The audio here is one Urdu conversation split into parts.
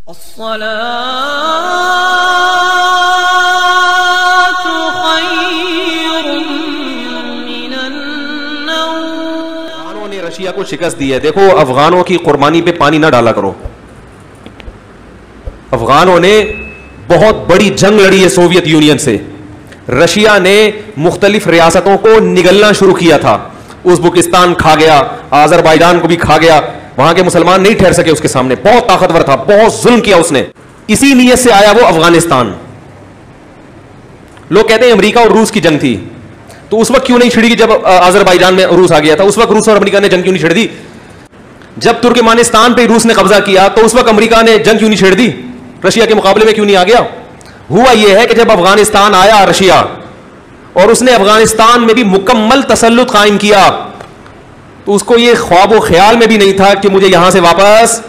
افغانوں نے رشیا کو شکست دی ہے. دیکھو افغانوں کی قربانی پہ پانی نہ ڈالا کرو. افغانوں نے بہت بڑی جنگ لڑی ہے سوویت یونین سے. رشیا نے مختلف ریاستوں کو نگلنا شروع کیا تھا. ازبکستان کھا گیا, آذربائیجان کو بھی کھا گیا. وہاں کے مسلمان نہیں ٹھہر سکے اس کے سامنے. بہت طاقتور تھا, بہت ظلم کیا اس نے. اسی نیت سے آیا وہ افغانستان. لوگ کہتے ہیں امریکہ اور روس کی جنگ تھی, تو اس وقت کیوں نہیں چھڑی جب آذربائیجان میں روس آ گیا تھا؟ اس وقت روس اور امریکہ نے جنگ کیوں نہیں چھڑ دی؟ جب ترکمانستان پہ روس نے قبضہ کیا تو اس وقت امریکہ نے جنگ کیوں نہیں چھڑ دی؟ رشیا کے مقابلے میں کیوں نہیں آ گیا؟ ہوا یہ ہے کہ جب افغانستان آیا رشیا اور اس نے افغانستان میں بھی مکمل تسلط قائم کیا, تو اس کو یہ خواب و خیال میں بھی نہیں تھا کہ مجھے یہاں سے واپس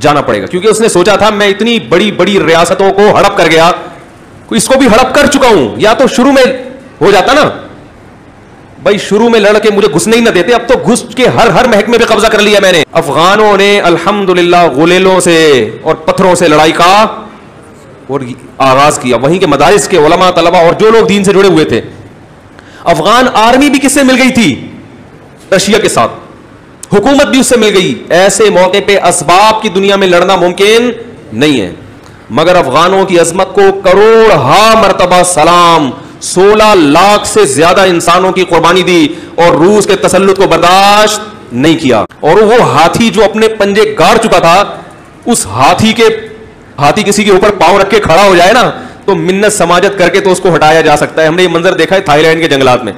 جانا پڑے گا, کیونکہ اس نے سوچا تھا میں اتنی بڑی بڑی ریاستوں کو ہڑپ کر گیا, اس کو بھی ہڑپ کر چکا ہوں. یا تو شروع میں ہو جاتا نا بھائی, شروع میں لڑ کے مجھے گھسنے ہی نہ دیتے, اب تو گھس کے ہر محکمے پہ قبضہ کر لیا میں نے. افغانوں نے الحمدللہ غلیلوں سے اور پتھروں سے لڑائی کا اور آغاز کیا. وہیں کے مدارس کے علماء طلبہ اور جو لوگ دین سے جڑے ہوئے تھے. افغان آرمی بھی کس سے مل گئی تھی؟ رشیا کے ساتھ. حکومت بھی اس سے مل گئی. ایسے موقع پہ اسباب کی دنیا میں لڑنا ممکن نہیں ہے, مگر افغانوں کی عظمت کو کروڑ مرتبہ سلام. 16 لاکھ سے زیادہ انسانوں کی قربانی دی اور روس کے تسلط کو برداشت نہیں کیا. اور وہ ہاتھی جو اپنے پنجے گاڑ چکا تھا, اس ہاتھی کسی کے اوپر پاؤں رکھ کے کھڑا ہو جائے نا تو منت سماجت کر کے تو اس کو ہٹایا جا سکتا ہے. ہم نے یہ منظر دیکھا ہے تھائی لینڈ کے جنگلات میں.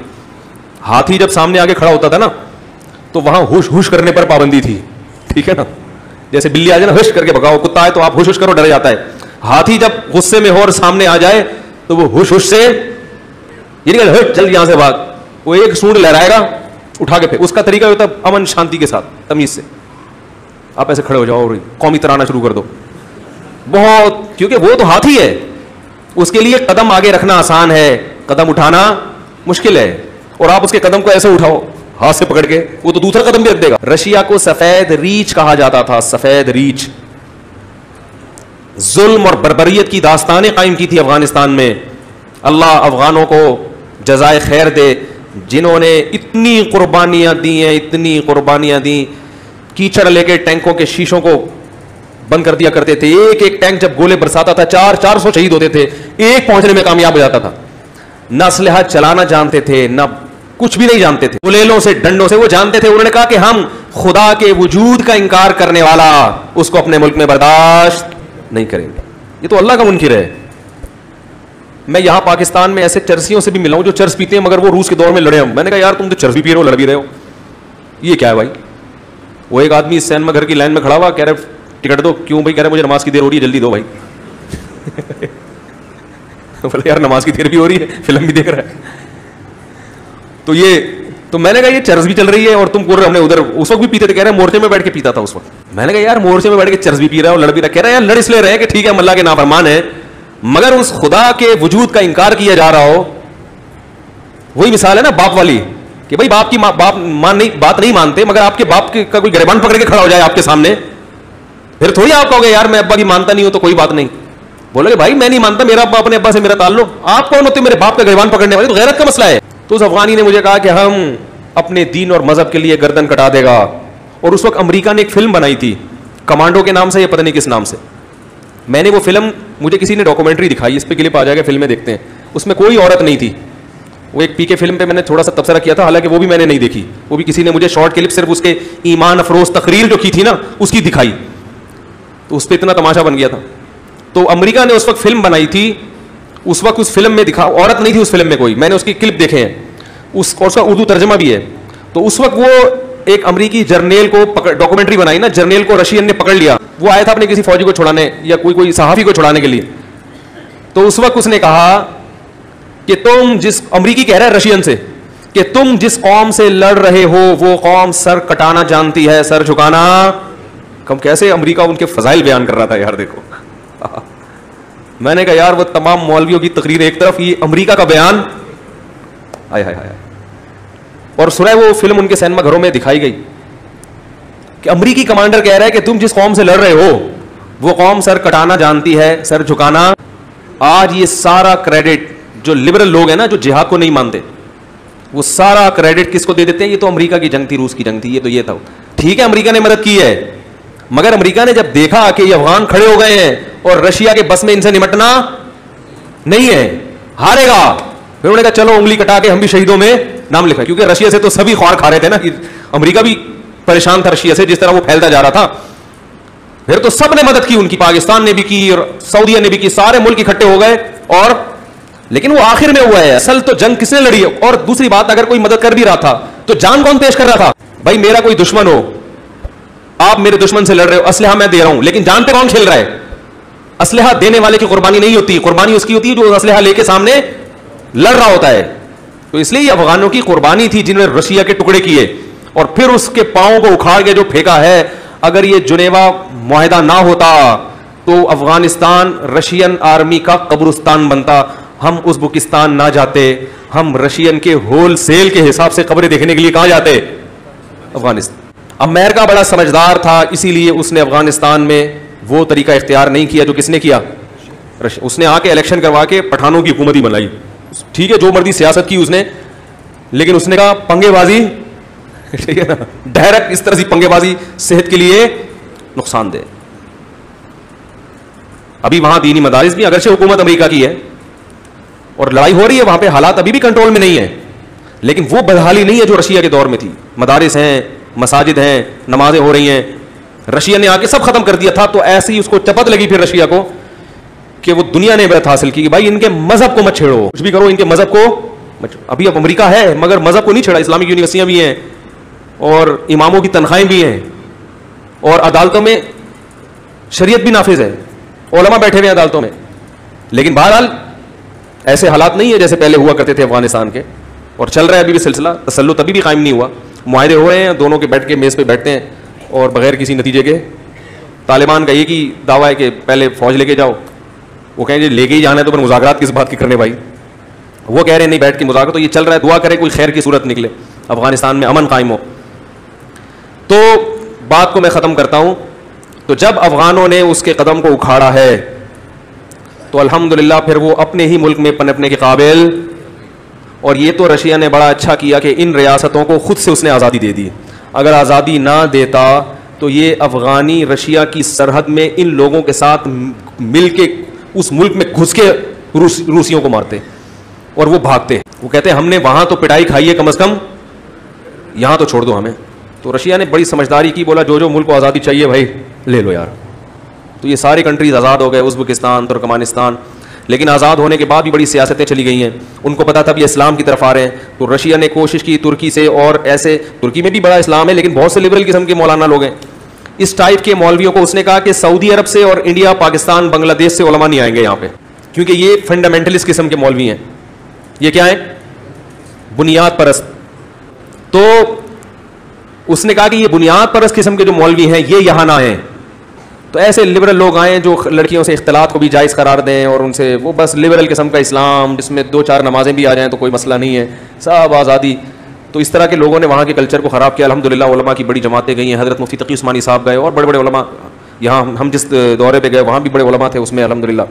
ہاتھی جب سامنے آگے کھڑا ہوتا تھا نا تو وہاں ہوش ہوش کرنے پر پابندی تھی, ٹھیک ہے نا. جیسے بلی آ جائے نا ہوش کر کے بھگاؤ, کتا ہے تو آپ ہوش ہوش کرو, ڈر جاتا ہے. ہاتھی جب غصے میں ہو اور سامنے آ جائے تو وہ ہوش ہوش سے یہ نہیں کہ چل یہاں سے بھاگ, وہ ایک سونڈ لہرائے گا اٹھا کے. پھر اس کا طریقہ ہوتا ہے امن شانتی کے ساتھ تمیز سے, آپ ایسے کھڑے ہو جاؤ اور قومی ترانہ شروع کر دو بہت, کیونکہ وہ تو ہاتھی ہے. اس کے لیے قدم آگے رکھنا آسان ہے, قدم اٹھانا مشکل ہے. اور آپ اس کے قدم کو ایسے اٹھاؤ ہاتھ سے پکڑ کے, وہ تو دوسرا قدم بھی رکھ دے گا. رشیا کو سفید ریچھ کہا جاتا تھا, سفید ریچھ. ظلم اور بربریت کی داستانیں قائم کی تھی افغانستان میں. اللہ افغانوں کو جزائے خیر دے, جنہوں نے اتنی قربانیاں دی ہیں, اتنی قربانیاں دی. کیچڑ لے کے ٹینکوں کے شیشوں کو بند کر دیا کرتے تھے. ایک ایک ٹینک جب گولے برساتا تھا 400 شہید ہوتے تھے, ایک پہنچنے میں کامیاب ہو جاتا تھا. نہ اسلحہ چلانا جانتے تھے, نہ کچھ بھی نہیں جانتے تھے. گلیلوں سے ڈنڈوں سے وہ جانتے تھے. انہوں نے کہا کہ ہم خدا کے وجود کا انکار کرنے والا اس کو اپنے ملک میں برداشت نہیں کریں گے. یہ تو اللہ کا منکر ہے. میں یہاں پاکستان میں ایسے چرسیوں سے بھی ملا ہوں جو چرس پیتے ہیں مگر وہ روس کے دور میں لڑے ہوں. میں نے کہا یار تم تو چرس بھی پی رہے ہو, لڑ بھی رہے ہو, یہ کیا ہے بھائی؟ وہ ایک آدمی اس سینما گھر کی لائن میں کھڑا ہوا, کہہ رہے ٹکٹ دو. کیوں بھائی؟ کہہ رہے مجھے نماز کی دیر ہو رہی ہے, جلدی دو بھائی. بولے یار نماز کی دیر بھی ہو رہی ہے, فلم بھی دیکھ رہا ہے. تو میں نے کہا یہ چرس بھی چل رہی ہے اور تم کو ہم نے ادھر اس وقت بھی پیتے تھے. کہہ رہے مورچے میں بیٹھ کے پیتا تھا اس وقت. میں نے کہا یار مورچے میں بیٹھ کے چرس بھی پی رہا ہو, لڑ بھی رہا. کہہ رہا یار لڑ اس لیے رہے کہ ٹھیک ہے ہم اللہ کے نافرمان ہیں, مگر اس خدا کے وجود کا انکار کیا جا رہا ہو. وہی مثال ہے نا باپ والی, کہ بھائی باپ کی بات نہیں مانتے, مگر آپ کے باپ کا کوئی گریبان پکڑ کے کھڑا ہو جائے آپ کے سامنے, پھر تھوڑی آپ کہو گے یار میں ابا کی مانتا نہیں ہوں تو کوئی بات نہیں. بولے کہ بھائی میں نہیں مانتا, میرا ابا اپنے ابا سے میرا تعلق, آپ کون ہوتے میرے باپ کا گریبان پکڑنے والے؟ تو غیرت کا مسئلہ ہے. تو اس افغانی نے مجھے کہا کہ ہم اپنے دین اور مذہب کے لیے گردن کٹا دے گا. اور اس وقت امریکہ نے ایک فلم بنائی تھی کمانڈو کے نام سے, یہ پتہ نہیں کس نام سے. میں نے وہ فلم, مجھے کسی نے ڈاکومنٹری دکھائی, اس پہ کلپ آ جائے گا, فلمیں دیکھتے ہیں. اس میں کوئی عورت نہیں تھی. وہ ایک پی کے فلم پہ میں نے تھوڑا سا تبصرہ کیا تھا, حالانکہ وہ بھی میں نے نہیں دیکھی. وہ بھی کسی نے مجھے شارٹ کلپ صرف اس کے ایمان افروز تقریر جو کی تھی نا اس کی دکھائی, تو اس پہ اتنا تماشا بن گیا تھا. تو امریکہ نے اس وقت فلم بنائی تھی, اس وقت اس فلم میں دکھا عورت نہیں تھی اس فلم میں کوئی. میں نے اس کی کلپ دیکھے ہیں, اس کا اردو ترجمہ بھی ہے. تو اس وقت وہ ایک امریکی جرنیل کو ڈاکومنٹری بنائی نا, جرنیل کو رشین نے پکڑ لیا. وہ آیا تھا اپنے کسی فوجی کو چھڑانے یا کوئی صحافی کو چھڑانے کے لیے. تو اس وقت اس نے کہا کہ تم جس, امریکی کہہ رہا ہے رشین سے, کہ تم جس قوم سے لڑ رہے ہو وہ قوم سر کٹانا جانتی ہے, سر جھکانا کم. کیسے امریکہ ان کے فضائل بیان کر رہا تھا یار, دیکھو. میں نے کہا یار وہ تمام مولویوں کی تقریر ایک طرف, یہ امریکہ کا بیان. آئے ہائے ہائے. اور سنا وہ فلم ان کے سینما گھروں میں دکھائی گئی کہ امریکی کمانڈر کہہ رہا ہے کہ تم جس قوم سے لڑ رہے ہو وہ قوم سر کٹانا جانتی ہے, سر جھکانا. آج یہ سارا کریڈٹ جو لبرل لوگ ہیں نا, جو جہاد کو نہیں مانتے, وہ سارا کریڈٹ کس کو دے دیتے ہیں؟ یہ تو امریکہ کی جنگ تھی, روس کی جنگ تھی, یہ تو یہ تھا. ٹھیک ہے امریکہ نے مدد کی ہے, مگر امریکہ نے جب دیکھا کہ یہ افغان کھڑے ہو گئے ہیں اور رشیا کے بس میں ان سے نمٹنا نہیں ہے, ہارے گا, پھر انہوں نے کہا چلو انگلی کٹا کے ہم بھی شہیدوں میں نام لکھا. کیونکہ رشیا سے تو سبھی خوار کھا رہے تھے نا, کہ امریکہ بھی پریشان تھا رشیا سے, جس طرح وہ پھیلتا جا رہا تھا. پھر تو سب نے مدد کی ان کی, پاکستان نے بھی کی اور سعودیہ نے بھی کی, سارے ملک اکٹھے ہو گئے. اور لیکن وہ آخر میں ہوا ہے. اصل تو جنگ کس نے لڑی ہے؟ اور دوسری بات, اگر کوئی مدد کر بھی رہا تھا تو جان کون پیش کر رہا تھا؟ بھائی میرا کوئی دشمن ہو, آپ میرے دشمن سے لڑ رہے ہو, اسلحہ میں دے رہا ہوں, لیکن جان پہ کون کھیل رہا ہے؟ اسلحہ دینے والے کی قربانی نہیں ہوتی, قربانی اس کی ہوتی ہے جو اسلحہ لے کے سامنے لڑ رہا ہوتا ہے. تو اس لیے یہ افغانوں کی قربانی تھی جنہوں نے رشیا کے ٹکڑے کیے اور پھر اس کے پاؤں کو اکھاڑ کے جو پھینکا ہے. اگر یہ جنیوا معاہدہ نہ ہوتا تو افغانستان رشین آرمی کا قبرستان بنتا. ہم ازبکستان نہ جاتے, ہم رشین کے ہول سیل کے حساب سے قبریں دیکھنے کے لیے کہاں جاتے؟ افغانستان. امریکہ بڑا سمجھدار تھا, اسی لیے اس نے افغانستان میں وہ طریقہ اختیار نہیں کیا جو کس نے کیا؟ اس نے آ کے الیکشن کروا کے پٹھانوں کی حکومت ہی بنائی. ٹھیک ہے جو مرضی سیاست کی اس نے, لیکن اس نے کہا پنگے بازی, ٹھیک ہے نا, ڈائریکٹ اس طرح سے پنگے بازی صحت کے لیے نقصان دہ. ابھی وہاں دینی مدارس بھی اگرچہ حکومت امریکہ کی ہے اور لڑائی ہو رہی ہے وہاں پہ, حالات ابھی بھی کنٹرول میں نہیں ہے, لیکن وہ بدحالی نہیں ہے جو رشیا کے دور میں تھی. مدارس ہیں, مساجد ہیں, نمازیں ہو رہی ہیں. رشیا نے آ کے سب ختم کر دیا تھا. تو ایسی ہی اس کو چپت لگی پھر رشیا کو کہ وہ دنیا نے عبرت حاصل کی کہ بھائی ان کے مذہب کو مت چھیڑو, کچھ بھی کرو ان کے مذہب کو مت چھیڑو. ابھی اب امریکہ ہے مگر مذہب کو نہیں چھیڑا. اسلامک یونیورسٹیاں بھی ہیں اور اماموں کی تنخواہیں بھی ہیں اور عدالتوں میں شریعت بھی نافذ ہے, علماء بیٹھے ہوئے ہیں عدالتوں میں. لیکن بہرحال ایسے حالات نہیں ہے جیسے پہلے ہوا کرتے تھے افغانستان کے, اور چل رہا ہے ابھی بھی سلسلہ. تسلط ابھی بھی قائم نہیں ہوا, معاہدے ہو رہے ہیں, دونوں کے بیٹھ کے میز پہ بیٹھتے ہیں اور بغیر کسی نتیجے کے. طالبان کا یہ کی دعویٰ ہے کہ پہلے فوج لے کے جاؤ, وہ کہیں گے لے کے ہی جانا ہے تو پھر مذاکرات کس بات کی کرنے بھائی. وہ کہہ رہے ہیں نہیں بیٹھ کے مذاکرات. تو یہ چل رہا ہے, دعا کرے کوئی خیر کی صورت نکلے, افغانستان میں امن قائم ہو. تو بات کو میں ختم کرتا ہوں. تو جب افغانوں نے اس کے قدم کو اکھاڑا ہے تو الحمدللہ پھر وہ اپنے ہی ملک میں پنپنے کے قابل. اور یہ تو رشیا نے بڑا اچھا کیا کہ ان ریاستوں کو خود سے اس نے آزادی دے دی. اگر آزادی نہ دیتا تو یہ افغانی رشیا کی سرحد میں ان لوگوں کے ساتھ مل کے اس ملک میں گھس کے روسیوں کو مارتے اور وہ بھاگتے. وہ کہتے ہم نے وہاں تو پٹائی کھائی ہے, کم از کم یہاں تو چھوڑ دو ہمیں. تو رشیا نے بڑی سمجھداری کی, بولا جو ملک کو آزادی چاہیے بھائی لے لو یار. تو یہ ساری کنٹریز آزاد ہو گئے, ازبکستان, ترکمانستان. لیکن آزاد ہونے کے بعد بھی بڑی سیاستیں چلی گئی ہیں. ان کو پتا تھا بھی اسلام کی طرف آ رہے ہیں, تو رشیا نے کوشش کی ترکی سے, اور ایسے ترکی میں بھی بڑا اسلام ہے لیکن بہت سے لبرل قسم کے مولانا لوگ ہیں. اس ٹائپ کے مولویوں کو اس نے کہا کہ سعودی عرب سے اور انڈیا, پاکستان, بنگلہ دیش سے علماء نہیں آئیں گے یہاں پہ, کیونکہ یہ فنڈامنٹلسٹ قسم کے مولوی ہیں. یہ کیا ہیں؟ بنیاد پرست. تو اس نے کہا کہ یہ بنیاد پرست قسم کے جو مولوی ہیں یہ یہاں نہ آئیں. تو ایسے لبرل لوگ آئیں جو لڑکیوں سے اختلاط کو بھی جائز قرار دیں, اور ان سے وہ بس لبرل قسم کا اسلام جس میں 2-4 نمازیں بھی آ جائیں تو کوئی مسئلہ نہیں ہے, سب آزادی. تو اس طرح کے لوگوں نے وہاں کے کلچر کو خراب کیا. الحمدللہ علماء کی بڑی جماعتیں گئی ہیں, حضرت مفتی تقی عثمانی صاحب گئے اور بڑے بڑے علماء. یہاں ہم جس دورے پہ گئے وہاں بھی بڑے علماء تھے اس میں الحمدللہ.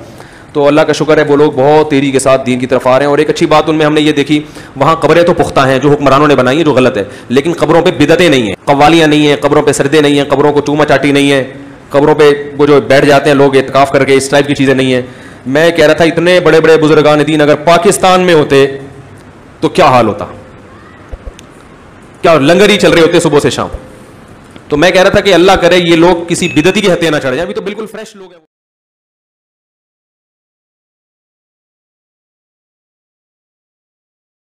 تو اللہ کا شکر ہے وہ لوگ بہت تیزی کے ساتھ دین کی طرف آ رہے ہیں. اور ایک اچھی بات ان میں ہم نے یہ دیکھی, وہاں قبریں تو پختہ ہیں جو حکمرانوں نے بنائی ہیں, جو غلط ہے, لیکن قبروں پہ بدعتیں نہیں ہیں, قوالیاں نہیں ہیں, قبروں پہ سردے نہیں ہیں, قبروں کو چوما چاٹی نہیں ہے, قبروں پہ وہ جو بیٹھ جاتے ہیں لوگ اعتکاف کر کے, اس ٹائپ کی چیزیں نہیں ہیں. میں کہہ رہا تھا اتنے بڑے بڑے بزرگان دین اگر پاکستان میں ہوتے تو کیا حال ہوتا, کیا لنگر ہی چل رہے ہوتے صبح سے شام. تو میں کہہ رہا تھا کہ اللہ کرے یہ لوگ کسی بدعتی کی ہتھے نہ چڑھ جائیں. ابھی تو بالکل فریش لوگ ہیں.